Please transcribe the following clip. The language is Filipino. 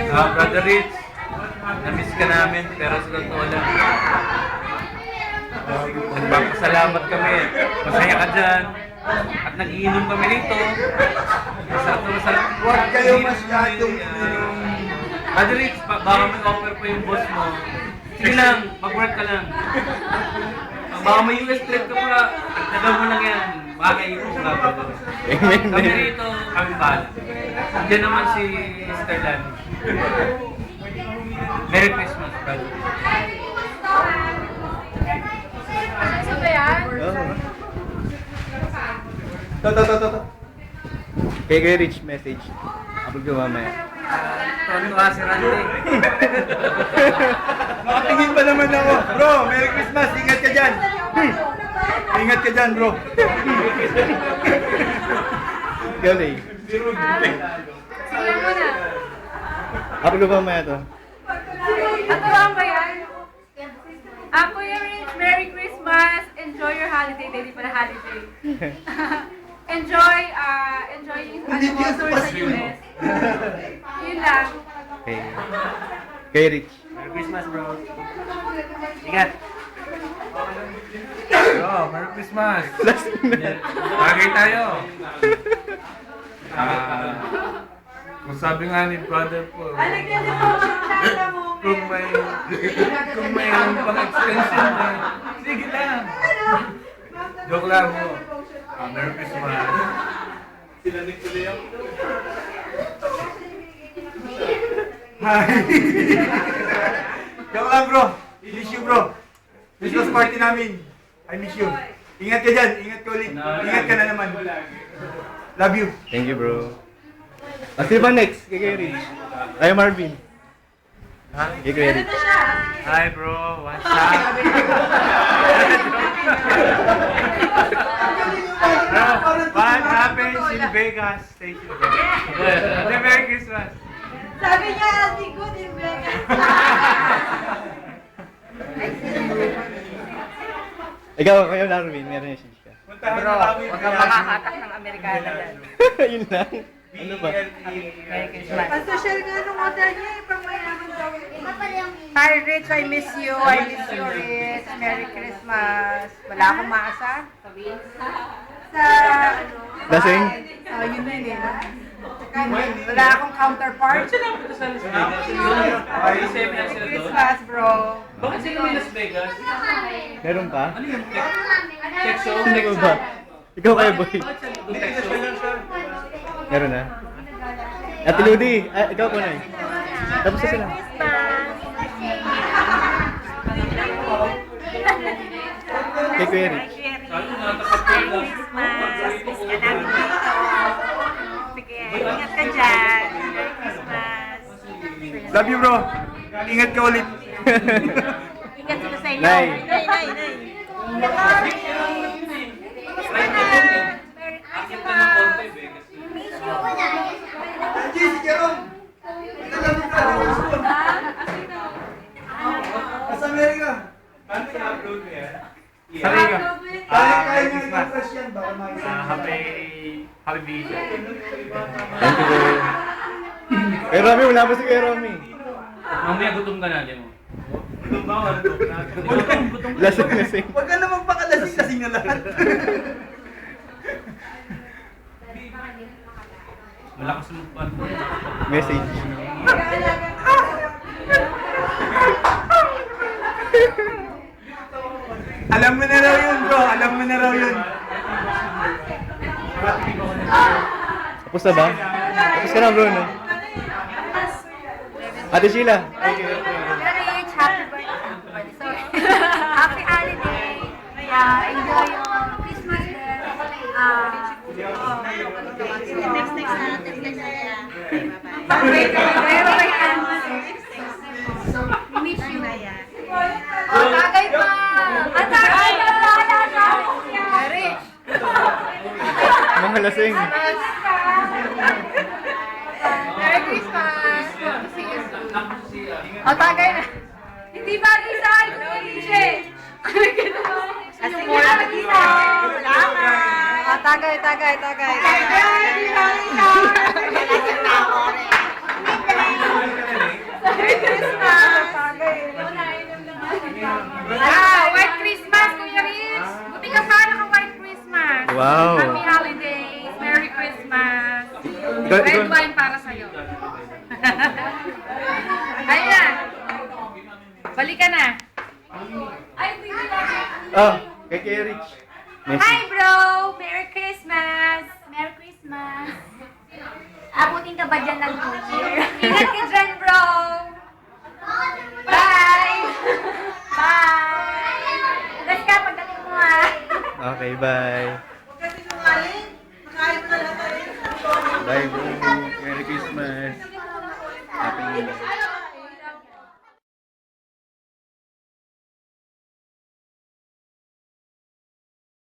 Brother Rich, na-miss ka namin, pero sa totoo lang. Nagpapasalamat kami. Masaya ka dyan. At nagiinom kami rito. Masarap na masarap. Huwag kayo masyadong Brother Rich, baka may offer pa yung boss mo. Sige lang, mag-work ka lang. Baka may US trip ka pa, nagaw mo lang yan. Baka kayo ka. Kami rito, kami bahala. Diyan naman si Mr. Dan. Merry Christmas, brother. Ano ba yan? To. Kay Rich message. Abog ko mamaya. Tonto si Randy. Nakatingin pa naman ako. Bro, Merry Christmas. Ingat ka dyan. Ingat ka dyan, bro. Galing. Sige mo na. Abog ko mamaya to. Ano ba yan? Kuya Rich, Merry Christmas! Enjoy your holiday. Hindi pala holiday. Enjoy yung tour sa US. Yun lang. Okay. Kay Rich. Merry Christmas, bro. Ingat. Bro, Merry Christmas! Bagay tayo! Kung sabi nga ni brother po, kung may pang-extension na, sige lang! Joke lang mo. Merry Christmas! Hi! Joke lang, bro. Miss you, bro. Christmas party namin. I miss you. Ingat ka dyan. Ingat ka ulit. Ingat ka na naman. Love you. Thank you, bro. Sino ba next? Kay Rich. Ay, Marvin. Ha? Kay Rich. Hi, bro. What's up? Bro, what happens in Vegas? Stay tuned. Merry Christmas. Sabi niya, Aldi good in Vegas. Ikaw, kayo, Marvin. Meron message ka. Bro, huwag kang makakatak ng Amerikana dyan. Yun lang. Ano ba? Merry Christmas. Social nga nung hotel niya, pang mayaman daw. Hi Rich, I miss you. I miss you, Rich. Merry Christmas. Wala akong maasa. Sa, Lasing? yun na yun. Wala akong counterpart. Ay, 7 na Merry sila doon. Christmas, bro. Bakit sila may Las Vegas? Meron pa? Ano yung tech show? Sino ko ba? Ikaw kayo, boy. Tech show? Meron na. Ate Ludi, ikaw po na eh. Tapos na sila. Kay Kuya Rich. Ano na, nakapil lang. Miss ka namin dito. Sige, ingat ka dyan. Merry Christmas. Love you, bro. Ingat ka ulit. Ingat sila sa inyo. Nay. Nay. Merry Christmas. Miss you. Si Jerome. Nasa Amerika. Paano i-upload mo yan? Sabi ka. Kaya nga Christmas. i-press yan. Baka makita. Happy Visa. Thank you, bro. Kay Romy, wala ba si Kay Romy? Mamaya gutom ka na, di mo? Gutom ba? Gutom. Lasing. Huwag ka na magpakalasing-lasing na lahat. Malakas mo pa. Message. Alam mo na raw yun, bro. Alam mo na raw yun. Tapos na ba? Tapos ka na, bro, no? Ate Sheila. Rich, happy birthday. Sorry. Happy holiday. Enjoy your Christmas there. Next natin kasi. Miss you. Tagay pa! Tagay pa! Rich! Mga lasing. Merry Christmas! Tagay na. Hindi ba isa? Hindi. Kasi mura na dito. Tagay. Tagay. White Christmas, Kuya Rich! Buti ka pa, naka-White Christmas! Wow. Happy holidays! Merry Christmas! Ikaw- Red ikaw- wine para sa'yo. Ayan! Balik ka na. Oh, kay Kuya Rich. Messi. Hi bro! Merry Christmas! Merry Christmas! Abutin ka ba dyan ng New Year? Ingat ka dyan bro! Bye! Bye! Alas ka pagdating mo ha! Okay, bye. Huwag kasi sumaling. Makain mo na lang tayo. Bye bro. Merry Christmas. Happy New Year.